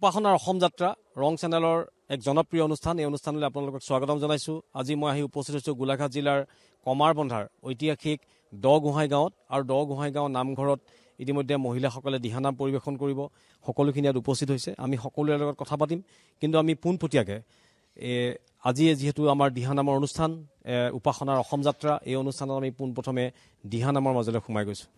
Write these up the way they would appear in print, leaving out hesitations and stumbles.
উপাসনাৰ অসম যাত্ৰা ৰং চেনেলৰ এক জনপ্ৰিয় অনুষ্ঠান। এই অনুষ্ঠানলৈ আপোনালোকক স্বাগতম জনাইছোঁ। আজি মই আহি উপস্থিত হৈছোঁ গোলাঘাট জিলাৰ কমাৰবন্ধাৰ ঐতিহাসিক দগোহাঁই গাঁৱত। আৰু দগোহাঁই গাঁও নামঘৰত ইতিমধ্যে মহিলাসকলে দিহানাম পৰিৱেশন কৰিব। সকলোখিনি ইয়াত উপস্থিত হৈছে। আমি সকলোৰে লগত কথা পাতিম, কিন্তু আমি পোনপটীয়াকৈ আজি যিহেতু আমাৰ দিহানামৰ অনুষ্ঠান, উপাসনাৰ অসম যাত্ৰা, এই অনুষ্ঠানত আমি পোনপ্ৰথমে দিহানামৰ মাজলৈ সোমাই গৈছোঁ।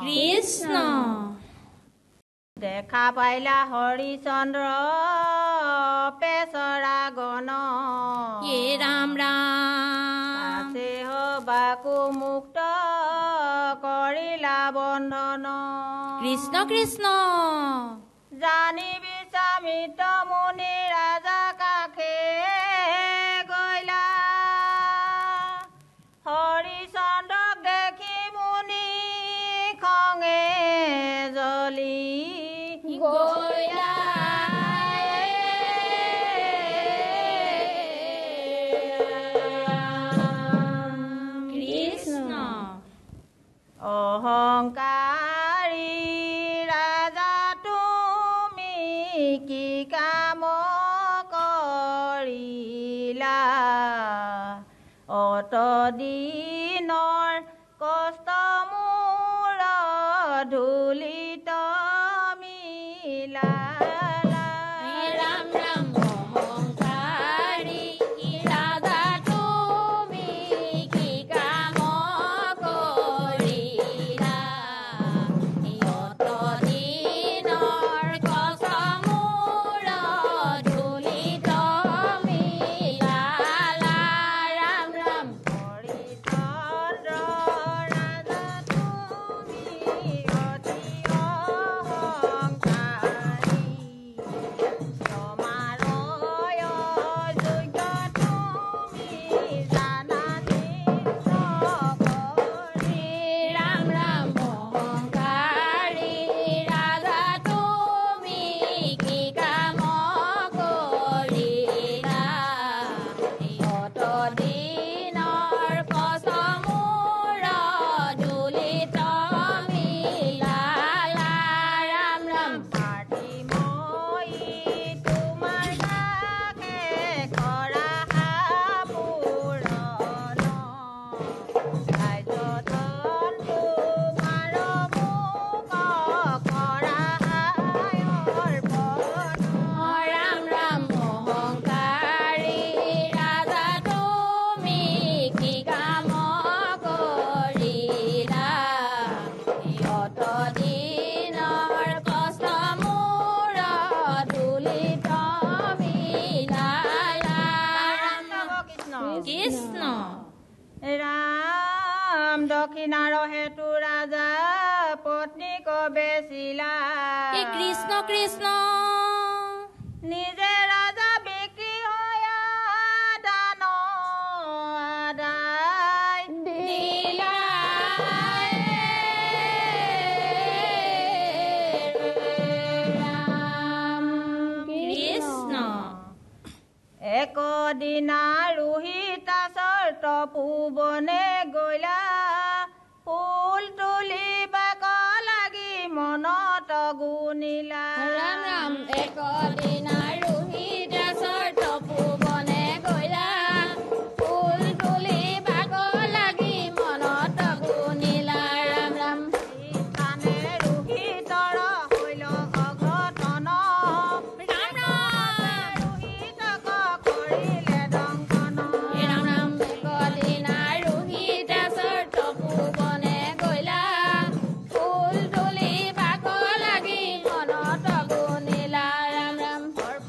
কৃষ্ণ দেখা পাইলা হৰিচন্দ্ৰ পেচৰা গণ ৰাম ৰাম আছে বাকু মুক্ত কৰিলা বন্ধন কৃষ্ণ কৃষ্ণ জানি বিচামিত মুনি ৰাজা কাষে গৈলা হৰিচন্দ্ৰক দেখি মুনি খঙে জ্বলি গৈলা কৃষ্ণ অহং দিনৰ কষ্ট মোৰ ধূলিত মিলালা। ৰাম ৰাম অহংকাৰী ৰাজা তুমি কি কাম কৰিলা? অত দিনৰ কষ্ট মোৰ ধূলিত মিলালা। ৰাম ৰাম হৰিচন্দ্ৰ ৰাজা তুমি অতি অহংকাৰী। সমাৰয় যোগ্য তুমি জানা নিজ কৰি। ৰাম ৰাম অহংকাৰী ৰাজা তুমি কি কাম কৰিলা? অত দিনৰ কষ্ট মোৰ ধূলিত মিলালা। ৰাম ৰাম পাৰ্থিময়ী তোমাৰ কাষে কৰা সাপোৰণ। ৰাজ্যধন তোমাৰ মুখ কৰা অৰ্পণ। ৰাম ৰাম অহংকাৰী ৰাজা তুমি কি কাম কৰিলা? অত দিনৰ কষ্ট মোৰ ধূলিত মিলালা। কৃষ্ণ কৃষ্ণ ৰাম দক্ষিণাৰ হেতু ৰাজা পত্নীক বেচিলা। এই কৃষ্ণ কৃষ্ণ নিজে ৰাজা বিক্ৰী হয়া দান আদায় দিলা। ৰাম কৃষ্ণ একদিনা ৰোহিতা তপোবনে গলা। ফুল তুলিবাক লাগি মনত গুণিলা। ৰাম ৰাম একদিনা ৰোহিদাসৰ তপোবনে গলা। ফুল তুলিবাক লাগি মনত গুণিলা। ৰাম ৰাম স্থানে ৰোহিতৰ হৈল অঘটন। ৰাম ৰাম ৰোহিতক কৰিলে দংশন। ৰাম ৰাম একদিনা ৰোহিদাসৰ তপোবনে গলা। ফুল তুলিবাক লাগি মনত গুণিলা। ৰাম ৰাম সৰ্প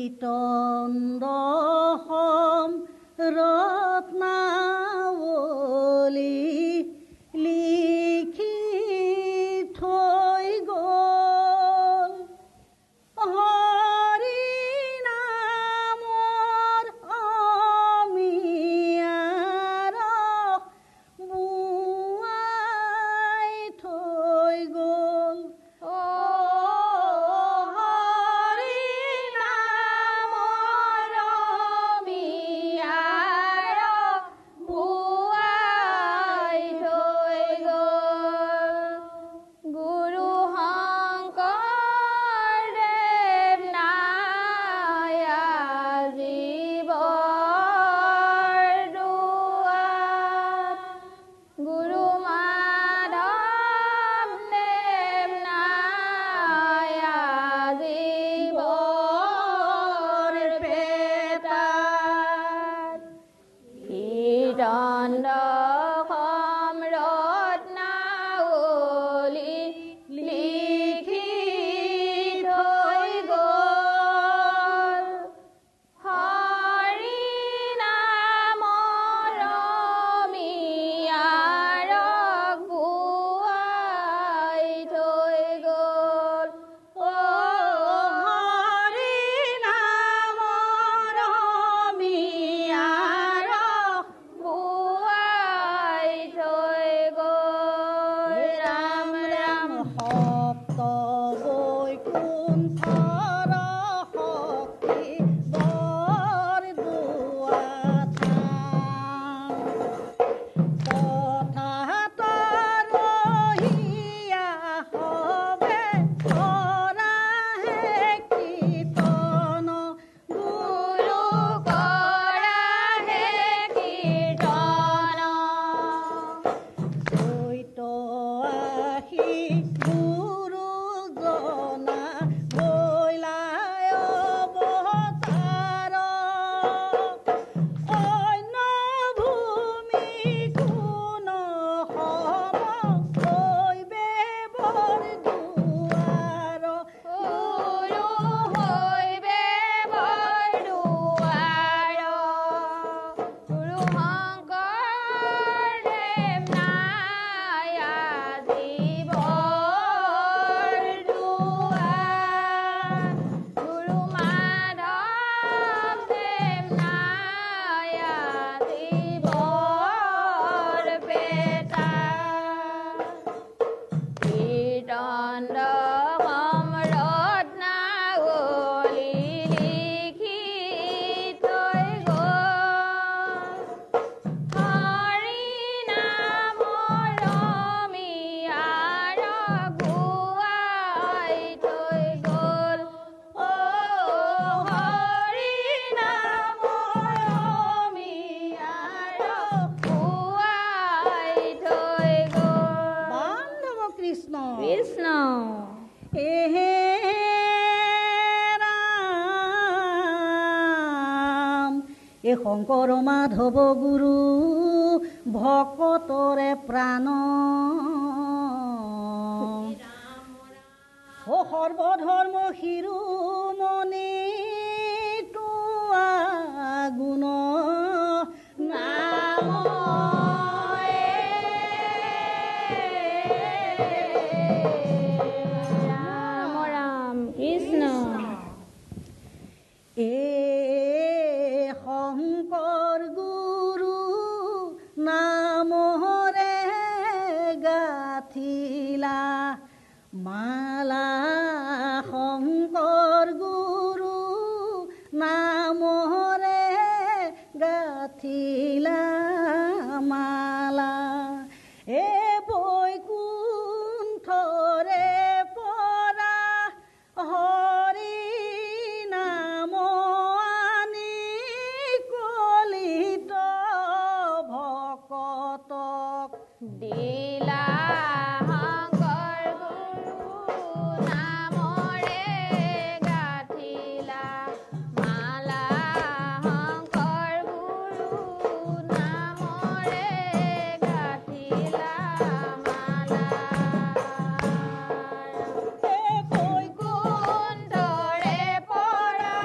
কীৰ্তন ৰত্নাৱলী লিখি থৈ গ'ল হৰি নামৰ অমিয়াৰ বোৱাই থৈ গ'ল শংকৰ মাধৱ গুৰু ভকতৰে প্ৰাণ ও সৰ্বধৰ্ম শিৰোমণি তোৱা গুণ নাম ৰাম ৰাম কৃষ্ণ শংকৰ গুৰু নামৰে গাথিলা মালা শংকৰ গুৰু নামৰে গাথিলা মালা এ বৈকুণ্ঠৰে পৰা হৰি নাম দিলা শংকৰ গুৰু নামৰে গাথিলা মালা শংকৰ গুৰু নামৰে গাথিলা মালা বৈকুণ্ঠৰে পৰা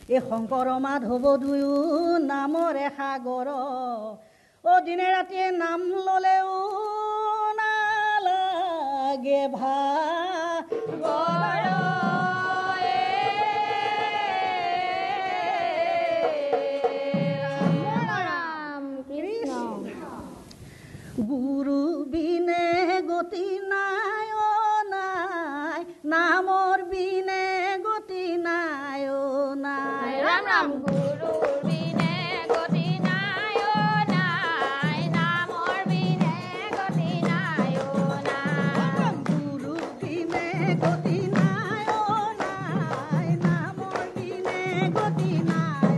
এই শংকৰ মাধৱ দুয়ো নামৰে সাগৰ দিনে ৰাতিয়ে নাম ললেও নালাগে ভাগৰ গুৰু বিনে গতি নাই নাই নামৰ বিনে গতি নাই নাই ৰাম ৰাম গুৰু বিনে গতি নাই নাই নামৰ বিনে গতি নাই নাই গুৰু বিনে গতি নাই নাই নামৰ বিনে গতি নাই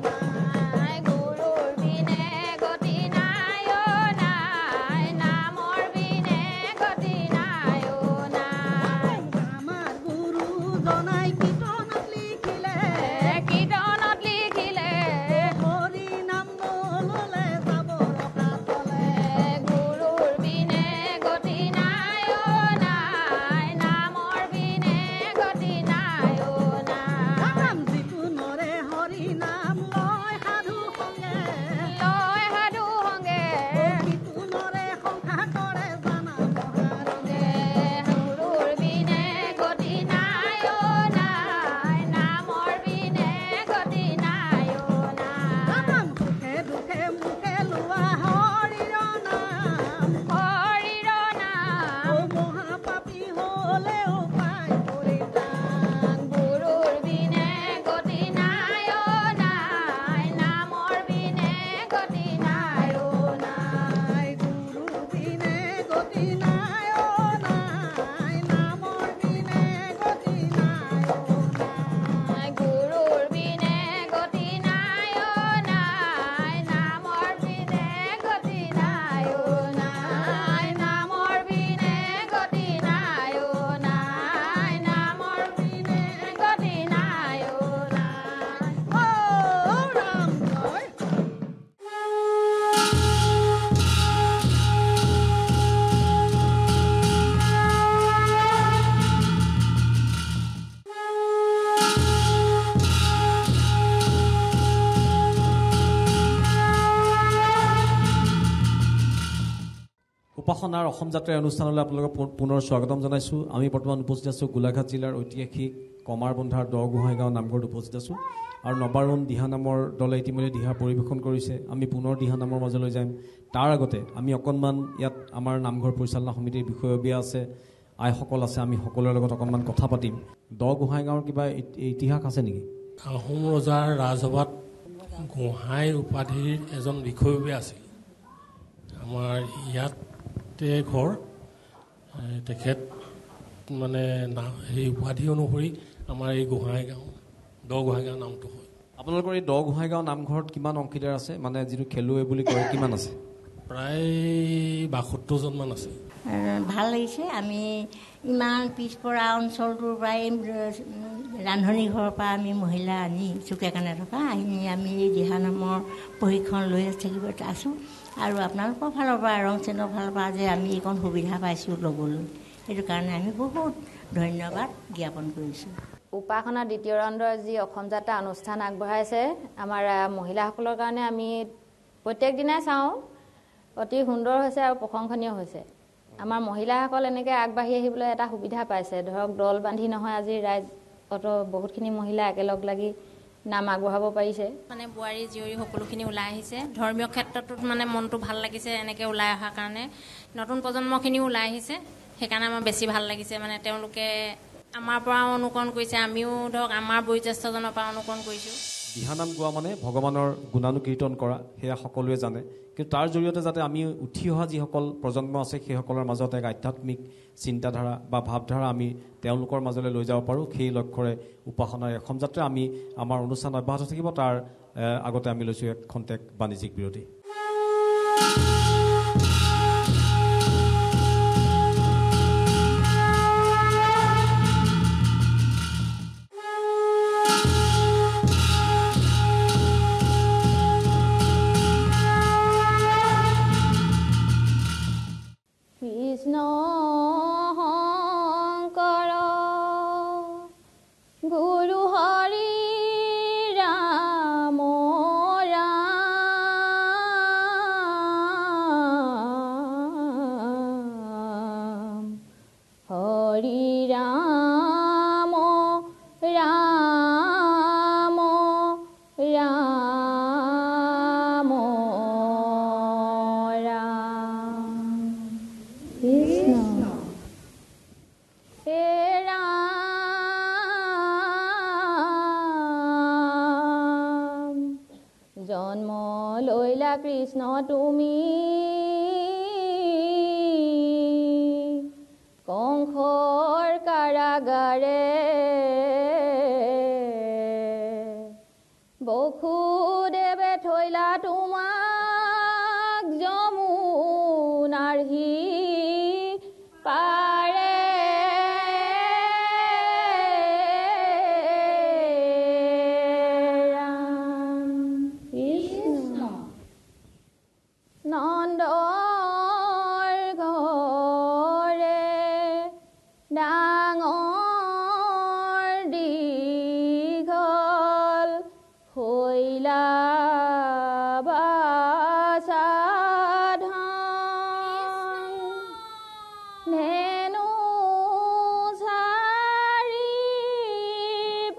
নাই গুৰুৰ বিনে গতি নাই নাই নামৰ বিনে গতি নাই নাই আমাৰ গুৰু জনাই কীৰ্তনত লিখিলে কীৰ্তনত উপাসনাৰ অসম যাত্ৰাৰ অনুষ্ঠানলৈ আপোনালোকক পুনৰ স্বাগতম জনাইছোঁ। আমি বৰ্তমান উপস্থিত আছোঁ গোলাঘাট জিলাৰ ঐতিহাসিক কমাৰবন্ধাৰ দগোহাঁইগাঁও নামঘৰত উপস্থিত আছোঁ আৰু নবাৰুণ দিহানামৰ দলে ইতিমধ্যে দিহা পৰিৱেশন কৰিছে। আমি পুনৰ দিহানামৰ মাজলৈ যাম। তাৰ আগতে আমি অকণমান ইয়াত আমাৰ নামঘৰ পৰিচালনা সমিতিৰ বিষয়ববীয়া আছে, আইসকল আছে, আমি সকলোৰে লগত অকণমান কথা পাতিম। দগোহাঁইগাঁৱৰ কিবা ইতিহাস আছে নেকি? আহোম ৰজাৰ ৰাজসভাত গোহাঁইৰ উপাধিৰ এজন বিষয়ববীয়া আছিল। আমাৰ ইয়াতে ঘৰ, তেখেত মানে সেই উপাধি অনুসৰি আমাৰ এই গোহাঁইগাঁও দগোহাঁইগাঁও নামটো হয়। আপোনালোকৰ এই দগোহাঁইগাঁও নামঘৰত কিমান অংশীদাৰ আছে, মানে যিটো খেলুৱৈ বুলি কয় কিমান আছে? প্ৰায় ৭২জনমান আছে। ভাল লাগিছে। আমি ইমান পিছপৰা অঞ্চলটোৰ পৰাই ৰান্ধনি ঘৰৰ পৰা আমি মহিলা আনি চুকীয়াকানে থকা আমি এই দিহানামৰ প্ৰশিক্ষণ লৈ থাকিব আছোঁ। আৰু আপোনালোকৰ ফালৰ পৰা ৰং চেনৰ ফালৰ পৰা যে আমি এইকণ সুবিধা পাইছোঁ ল'বলৈ, সেইটো কাৰণে আমি বহুত ধন্যবাদ জ্ঞাপন কৰিছোঁ। উপাসনা দ্বিতীয় ৰাউণ্ডৰ যি অসম যাত্ৰা অনুষ্ঠান আগবঢ়াইছে আমাৰ মহিলাসকলৰ কাৰণে আমি প্ৰত্যেক দিনাই চাওঁ। অতি সুন্দৰ হৈছে আৰু প্ৰশংসনীয় হৈছে। আমাৰ মহিলাসকল এনেকৈ আগবাঢ়ি আহিবলৈ এটা সুবিধা পাইছে। ধৰক দল বান্ধি নহয়, আজি ৰাইজ বহুতখিনি মহিলা একেলগ লাগি নাম আগবঢ়াব পাৰিছে। মানে বোৱাৰী জীয়ৰী সকলোখিনি ওলাই আহিছে। ধৰ্মীয় ক্ষেত্ৰটোত মানে মনটো ভাল লাগিছে এনেকৈ ওলাই অহাৰ কাৰণে। নতুন প্ৰজন্মখিনিও ওলাই আহিছে, সেইকাৰণে আমাৰ বেছি ভাল লাগিছে। মানে তেওঁলোকে আমাৰ পৰাও অনুকৰণ কৰিছে, আমিও ধৰক আমাৰ বয়োজ্যেষ্ঠজনৰ পৰা অনুকৰণ কৰিছোঁ। দিহানাম গোৱা মানে ভগৱানৰ গুণানুকীৰ্তন কৰা, সেয়া সকলোৱে জানে। কিন্তু তাৰ জৰিয়তে যাতে আমি উঠি অহা যিসকল প্ৰজন্ম আছে সেইসকলৰ মাজত এক আধ্যাত্মিক চিন্তাধাৰা বা ভাৱধাৰা আমি তেওঁলোকৰ মাজলৈ লৈ যাব পাৰোঁ, সেই লক্ষ্যৰে উপাসনাৰ অসম যাত্ৰা আমি আমাৰ অনুষ্ঠান অব্যাহত থাকিব। তাৰ আগতে আমি লৈছোঁ এক খন্তেক বাণিজ্যিক বিৰতি। কৃষ্ণ শংকৰ গুৰু হৰি ৰাম ৰাম হৰি ৰাম ৰাম ৰাম ৰাম কৃষ্ণ হে ৰাম জন্ম লৈলা কৃষ্ণ তুমি কংসৰ কাৰাগাৰে বসুদেৱে থৈলা তোমাক যমুনাৰ পাৰে ৰাম কৃষ্ণ নন্দৰ ঘৰে ডাঙৰ দীঘল হৈলা ধেনু চাৰি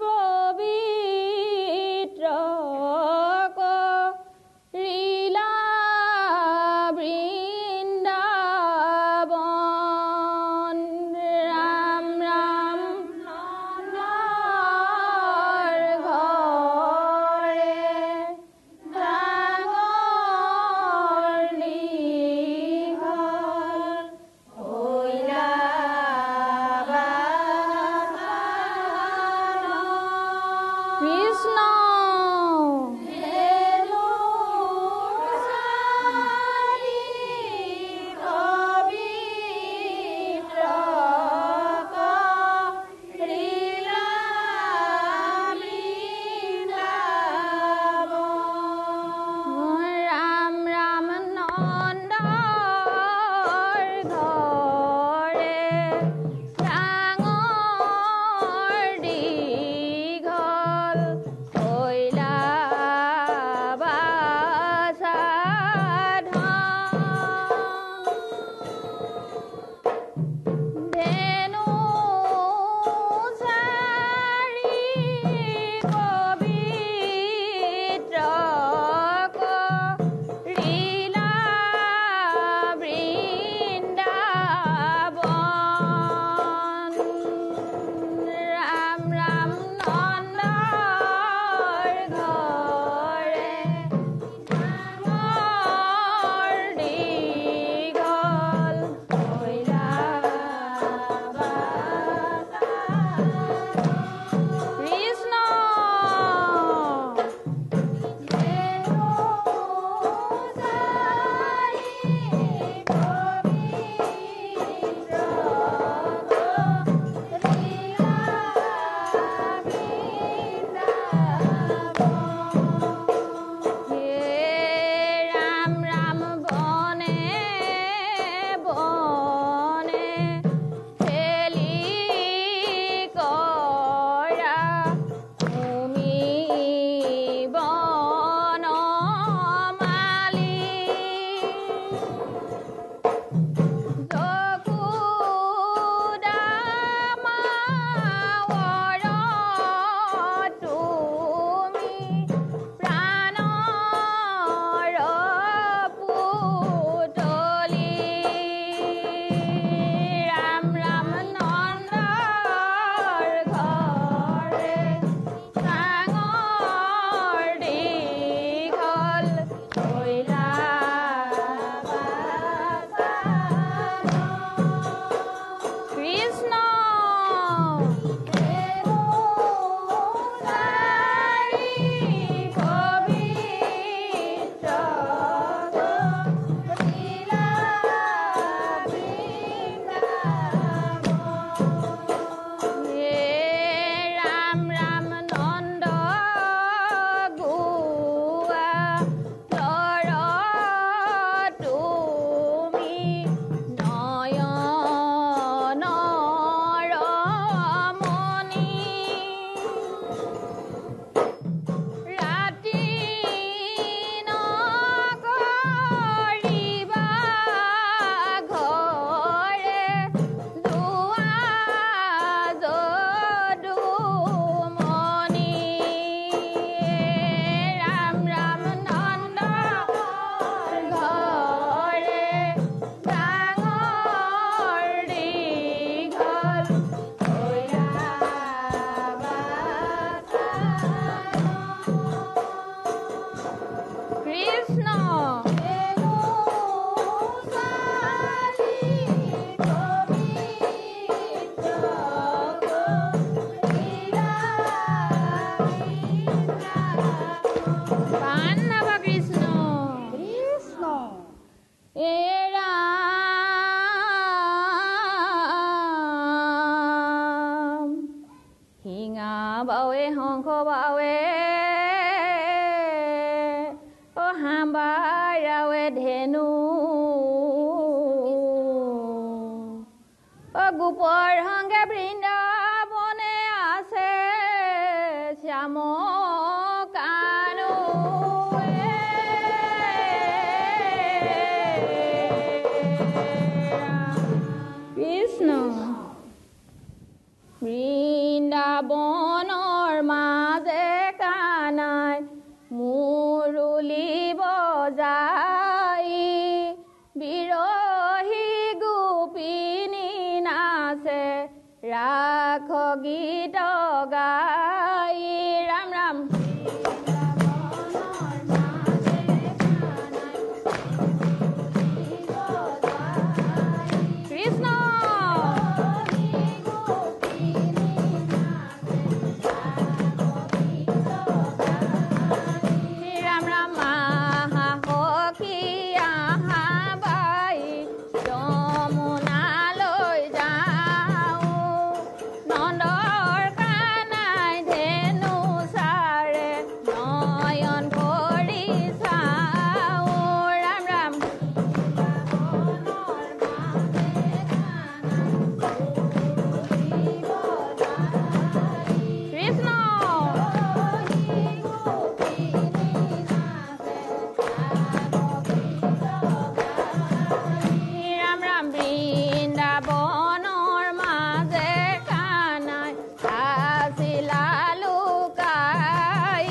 পবিত্ৰ কৰিলা ৰাম শিঙা বাৱে শংখ বাৱে হাম্বাৰাৱে ধেনু গোপৰ সংগে বৃন্দাবনে আছে শ্যাম কানু কৃষ্ণ বৃন্দাবনৰ মাজে কানাই মুৰুলি বজাই বিৰহী গোপিনী নাচে ৰাখ গীত গাই ৰাম ৰাম কৃষ্ণ ৰাম ৰাম আহা সখী আহা বাই যমুনালৈ যাওঁ নন্দৰ কানাই ধেনু চাৰে নয়ন কৰি চাওঁ ৰাম ৰাম কৃষ্ণ ৰাম ৰাম বৃন্দাবনৰ মাজে কানাই আছিলা লুকাই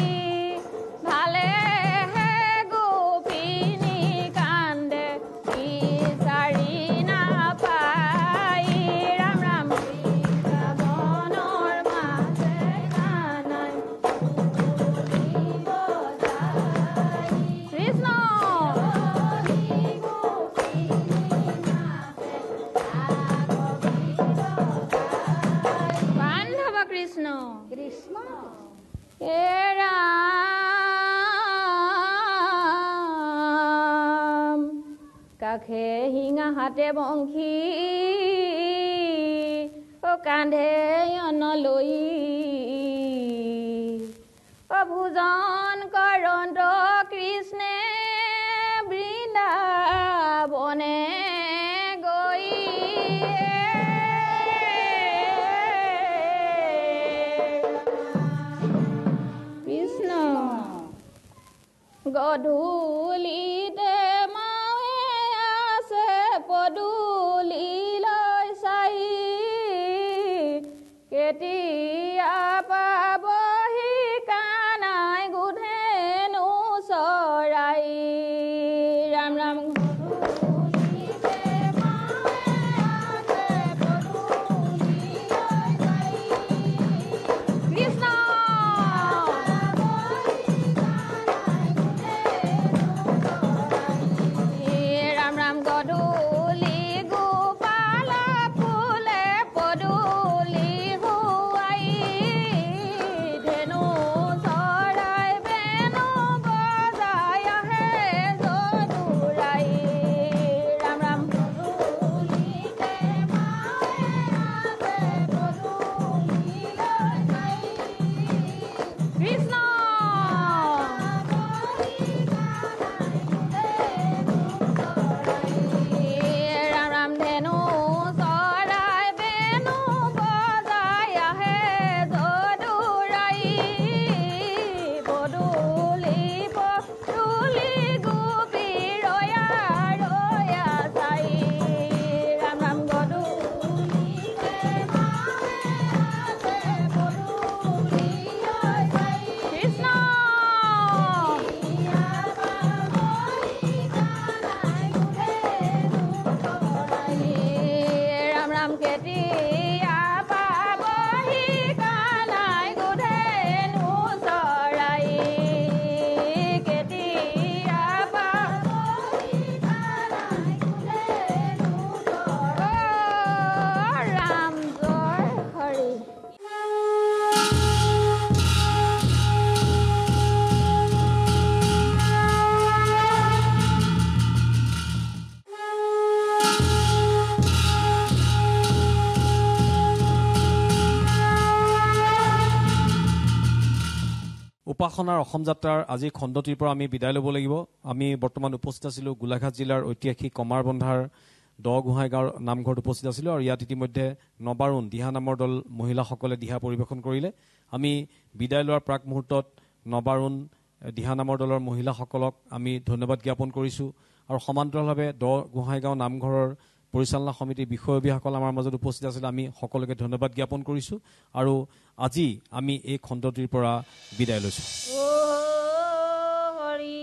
ভালেহে গোপিনী কান্দে বিচাৰি নাপাই ৰাম ৰাম বৃন্দাবনৰ মাজে কানাই কৃষ্ণ বান্ধৱ কৃষ্ণ কৃষ্ণ ৰাম কাষে শিঙা হাতে বংশী কান্ধে অনলৈ ভোজন কৰন্ত কৃষ্ণে বৃন্দাবনে গৈ কৃষ্ণ গধূলিতে মাৱে আছে পদূলিলৈ চাই কেতিয়া পাবহি কানাই গোধেনু চৰাই ৰাম ৰাম কৃষ্ণ ৰাম ৰাম গধূলি গোপাল ফুলে পদূলি হুৱা উপাসনাৰ অসম যাত্ৰাৰ আজি খণ্ডটিৰ পৰা আমি বিদায় ল'ব লাগিব। আমি বৰ্তমান উপস্থিত আছিলোঁ গোলাঘাট জিলাৰ ঐতিহাসিক কমাৰবন্ধাৰ দ গোহাঁই গাঁৱৰ নামঘৰত উপস্থিত আছিলোঁ আৰু ইয়াত ইতিমধ্যে নবাৰুণ দিহা নামৰ দল মহিলাসকলে দিহা পৰিৱেশন কৰিলে। আমি বিদায় লোৱাৰ প্ৰাক মুহূৰ্তত নবাৰুণ দিহা নামৰ দলৰ মহিলাসকলক আমি ধন্যবাদ জ্ঞাপন কৰিছোঁ আৰু সমান্তৰালভাৱে দ গোহাঁই গাঁও নামঘৰৰ পৰিচালনা সমিতিৰ বিষয়ববীয়াসকল আমাৰ মাজত উপস্থিত আছিল। আমি সকলোকে ধন্যবাদ জ্ঞাপন কৰিছোঁ আৰু আজি আমি এই খণ্ডটিৰ পৰা বিদায় লৈছোঁ। হৰি